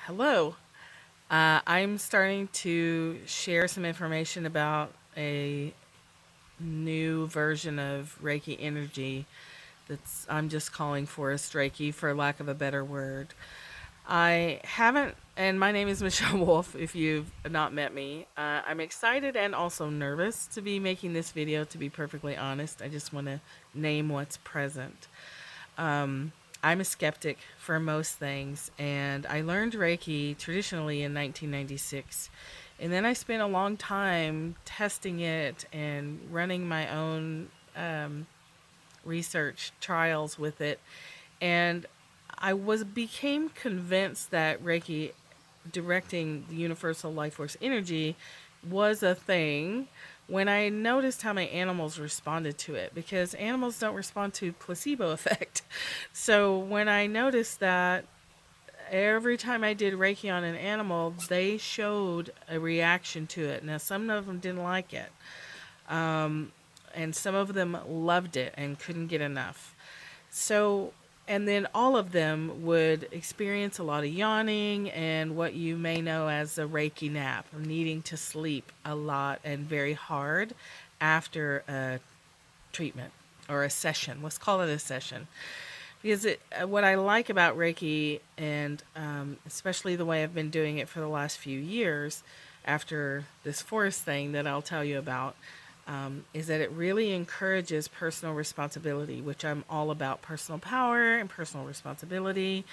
Hello. I'm starting to share some information about a new version of Reiki energy that's I'm just calling Forest Reiki for lack of a better word. I haven't, and my name is Michelle Wolf. If you've not met me, I'm excited and also nervous to be making this video. To be perfectly honest, I just want to name what's present. Um, I'm a skeptic for most things, and I learned Reiki traditionally in 1996. And then I spent a long time testing it and running my own research trials with it. And I was became convinced that Reiki directing the universal life force energy was a thing when I noticed how my animals responded to it, because animals don't respond to placebo effect. So when I noticed that every time I did Reiki on an animal, they showed a reaction to it. Now, some of them didn't like it, and some of them loved it and couldn't get enough. So, and then all of them would experience a lot of yawning and what you may know as a Reiki nap, needing to sleep a lot and very hard after a treatment or a session. Let's call it a session. Because what I like about Reiki, and especially the way I've been doing it for the last few years after this forest thing that I'll tell you about, is that it really encourages personal responsibility, which I'm all about: personal power and personal responsibility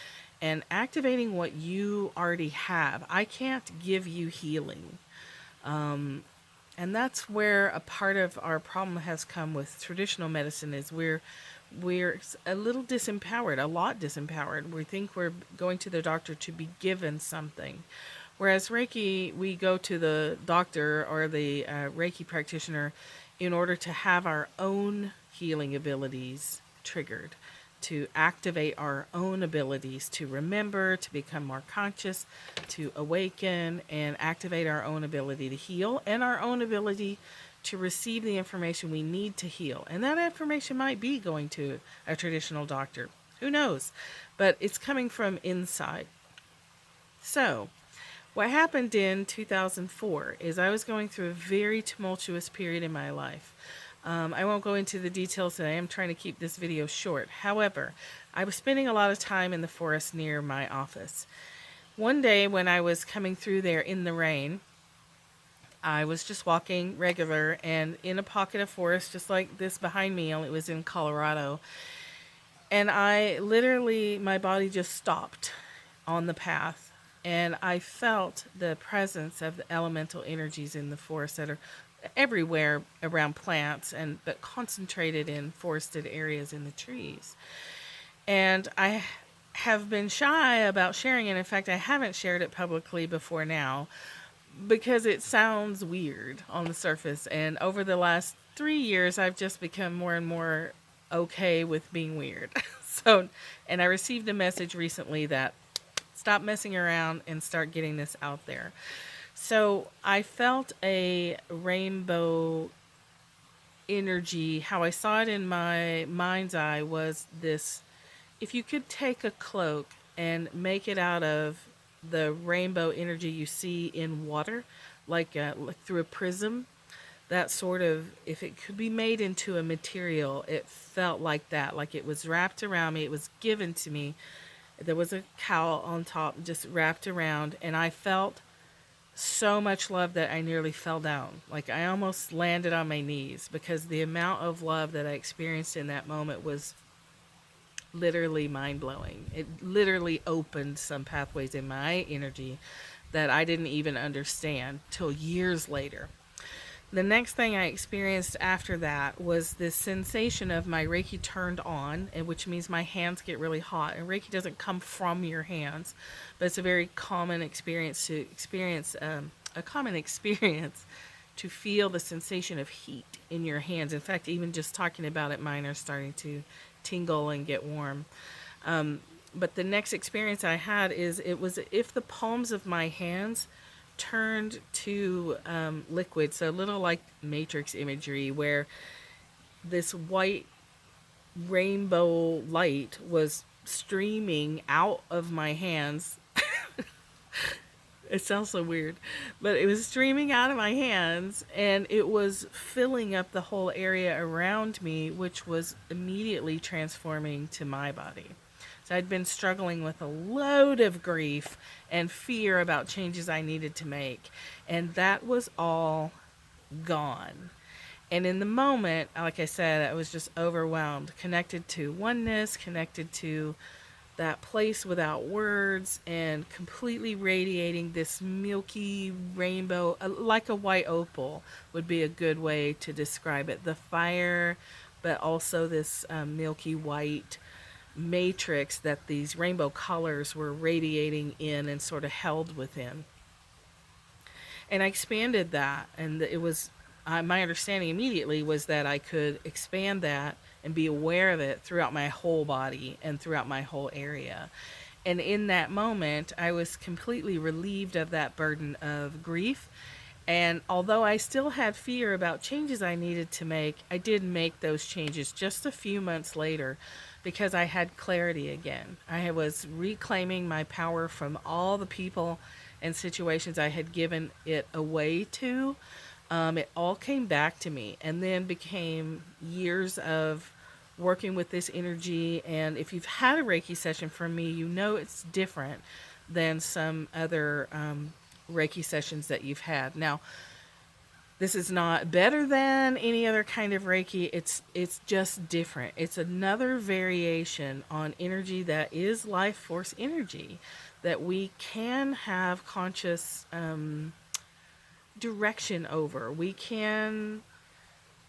and activating what you already have. I can't give you healing. And that's where a part of our problem has come with traditional medicine is we're a little disempowered, a lot disempowered. We think we're going to the doctor to be given something. Whereas Reiki, we go to the doctor or the Reiki practitioner in order to have our own healing abilities triggered, to activate our own abilities to remember, to become more conscious, to awaken, and activate our own ability to heal and our own ability to receive the information we need to heal. And that information might be going to a traditional doctor. Who knows? But it's coming from inside. So, what happened in 2004 is I was going through a very tumultuous period in my life. I won't go into the details today. I'm trying to keep this video short. However, I was spending a lot of time in the forest near my office. One day when I was coming through there in the rain, I was just walking regular and in a pocket of forest just like this behind me, only it was in Colorado. And I literally, my body just stopped on the path. And I felt the presence of the elemental energies in the forest that are everywhere around plants and but concentrated in forested areas in the trees. And I have been shy about sharing it. In fact, I haven't shared it publicly before now because it sounds weird on the surface. And over the last 3 years, I've just become more and more okay with being weird. So, and I received a message recently that stop messing around and start getting this out there. So I felt a rainbow energy. How I saw it in my mind's eye was this: if you could take a cloak and make it out of the rainbow energy you see in water, like through a prism, that sort of, if it could be made into a material, it felt like that, like it was wrapped around me, it was given to me. There was a cowl on top just wrapped around, and I felt so much love that I nearly fell down. Like I almost landed on my knees because the amount of love that I experienced in that moment was literally mind blowing. It literally opened some pathways in my energy that I didn't even understand till years later. The next thing I experienced after that was this sensation of my Reiki turned on, and which means my hands get really hot. And Reiki doesn't come from your hands, but it's a very common experience to experience a common experience to feel the sensation of heat in your hands. In fact, even just talking about it, mine are starting to tingle and get warm. But the next experience I had is it was if the palms of my hands turned to liquid, so a little like matrix imagery, where this white rainbow light was streaming out of my hands It sounds so weird, but it was streaming out of my hands and it was filling up the whole area around me, which was immediately transforming to my body. So I'd been struggling with a load of grief and fear about changes I needed to make, and that was all gone. And in the moment, like I said, I was just overwhelmed, connected to oneness, connected to that place without words, and completely radiating this milky rainbow, like a white opal would be a good way to describe it. The fire, but also this milky white matrix that these rainbow colors were radiating in and sort of held within. And I expanded that, and it was my understanding immediately was that I could expand that and be aware of it throughout my whole body and throughout my whole area. And in that moment, I was completely relieved of that burden of grief. And although I still had fear about changes I needed to make, I did make those changes just a few months later because I had clarity again. I was reclaiming my power from all the people and situations I had given it away to. It all came back to me and then became years of working with this energy. And if you've had a Reiki session from me, you know it's different than some other Reiki sessions that you've had. Now, this is not better than any other kind of Reiki. It's just different. It's another variation on energy that is life force energy that we can have conscious direction over. We can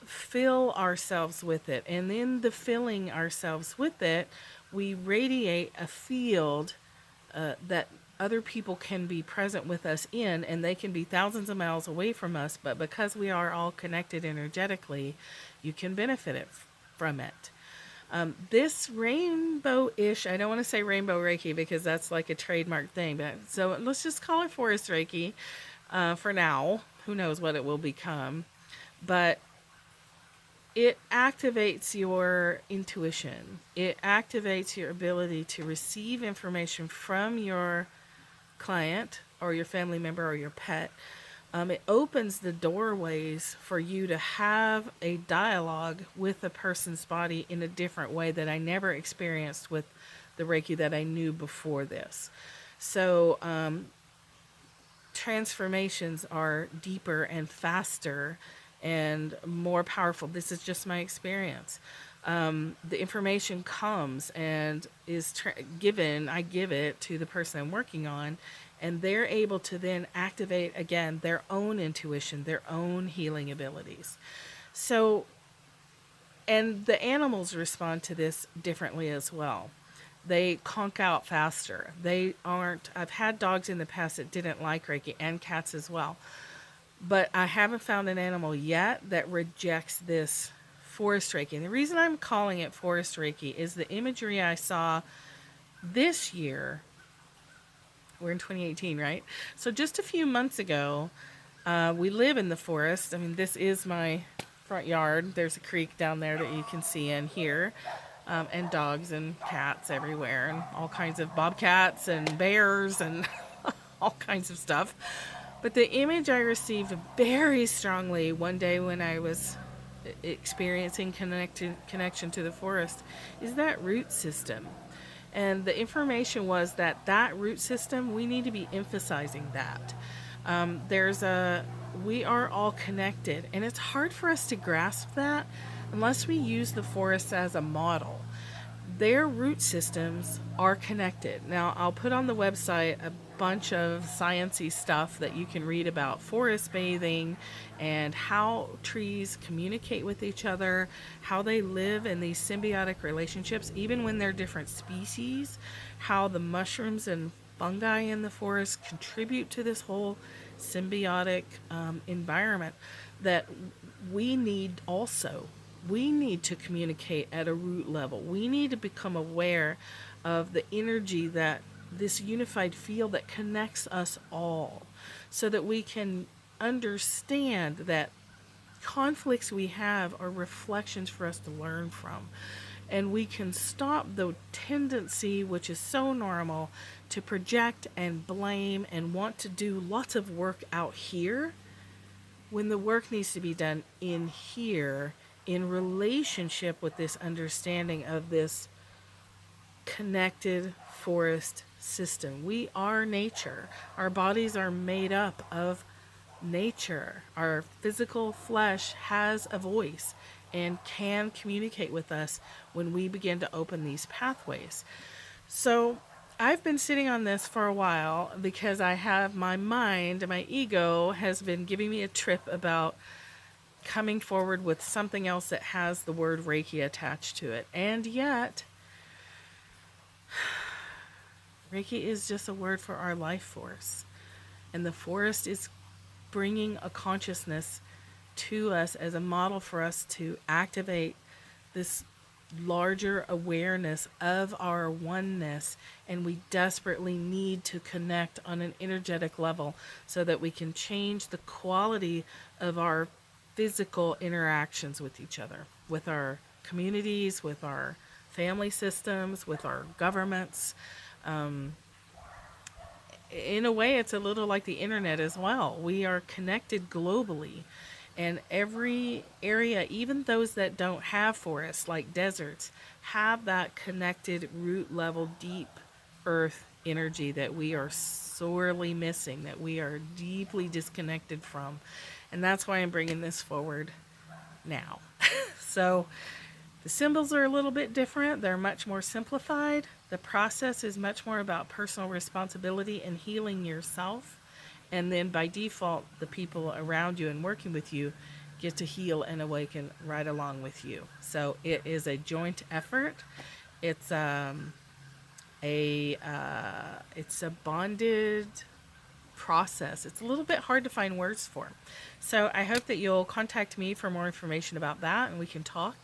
fill ourselves with it, and in the filling ourselves with it, we radiate a field that other people can be present with us in, and they can be thousands of miles away from us, but because we are all connected energetically, you can benefit from it. This rainbow-ish, I don't want to say rainbow Reiki because that's like a trademark thing, but so let's just call it forest Reiki for now. Who knows what it will become, but it activates your intuition. It activates your ability to receive information from your client or your family member or your pet. It opens the doorways for you to have a dialogue with a person's body in a different way that I never experienced with the Reiki that I knew before this. So, transformations are deeper and faster and more powerful. This is just my experience. The information comes and is given, I give it to the person I'm working on, and they're able to then activate again their own intuition, their own healing abilities. So, and the animals respond to this differently as well. They conk out faster. They aren't, I've had dogs in the past that didn't like Reiki, and cats as well. But I haven't found an animal yet that rejects this forest Reiki. And the reason I'm calling it forest Reiki is the imagery I saw this year. We're in 2018, right? So just a few months ago, we live in the forest. I mean, this is my front yard. There's a creek down there that you can see in here. And dogs and cats everywhere, and all kinds of bobcats and bears and all kinds of stuff. But the image I received very strongly one day when I was experiencing connection to the forest is that root system. And the information was that root system, we need to be emphasizing that. We are all connected, and it's hard for us to grasp that unless we use the forest as a model. Their root systems are connected. Now, I'll put on the website a bunch of sciencey stuff that you can read about forest bathing and how trees communicate with each other, how they live in these symbiotic relationships, even when they're different species, how the mushrooms and fungi in the forest contribute to this whole symbiotic environment that we need also. We need to communicate at a root level. We need to become aware of the energy that this unified field that connects us all so that we can understand that conflicts we have are reflections for us to learn from. And we can stop the tendency, which is so normal, to project and blame and want to do lots of work out here when the work needs to be done in here in relationship with this understanding of this connected forest system. We are nature. Our bodies are made up of nature. Our physical flesh has a voice and can communicate with us when we begin to open these pathways. So I've been sitting on this for a while because I have my mind, my ego has been giving me a trip about coming forward with something else that has the word Reiki attached to it. And yet, Reiki is just a word for our life force. And the forest is bringing a consciousness to us as a model for us to activate this larger awareness of our oneness, and we desperately need to connect on an energetic level so that we can change the quality of our physical interactions with each other, with our communities, with our family systems, with our governments. In a way, it's a little like the internet as well. We are connected globally, and every area, even those that don't have forests like deserts, have that connected root level deep earth energy that we are sorely missing, that we are deeply disconnected from. And that's why I'm bringing this forward now. So the symbols are a little bit different. They're much more simplified. The process is much more about personal responsibility and healing yourself. And then by default, the people around you and working with you get to heal and awaken right along with you. So it is a joint effort. It's it's a bonded process. It's a little bit hard to find words for. So I hope that you'll contact me for more information about that and we can talk.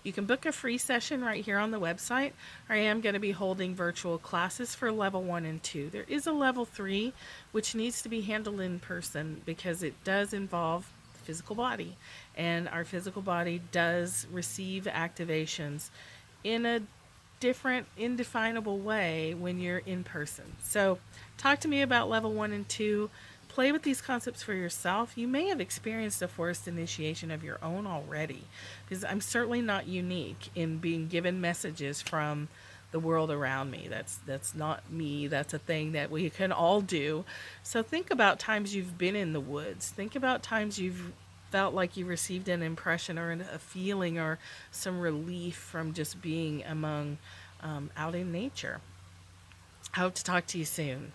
You can book a free session right here on the website. I am going to be holding virtual classes for level 1 and 2. There is a level 3 which needs to be handled in person because it does involve the physical body, and our physical body does receive activations in a different, indefinable way when you're in person. So talk to me about level 1 and 2. Play with these concepts for yourself. You may have experienced a forced initiation of your own already, because I'm certainly not unique in being given messages from the world around me. That's not me. That's a thing that we can all do. So think about times you've been in the woods. Think about times you've felt like you received an impression or a feeling or some relief from just being among out in nature. I hope to talk to you soon.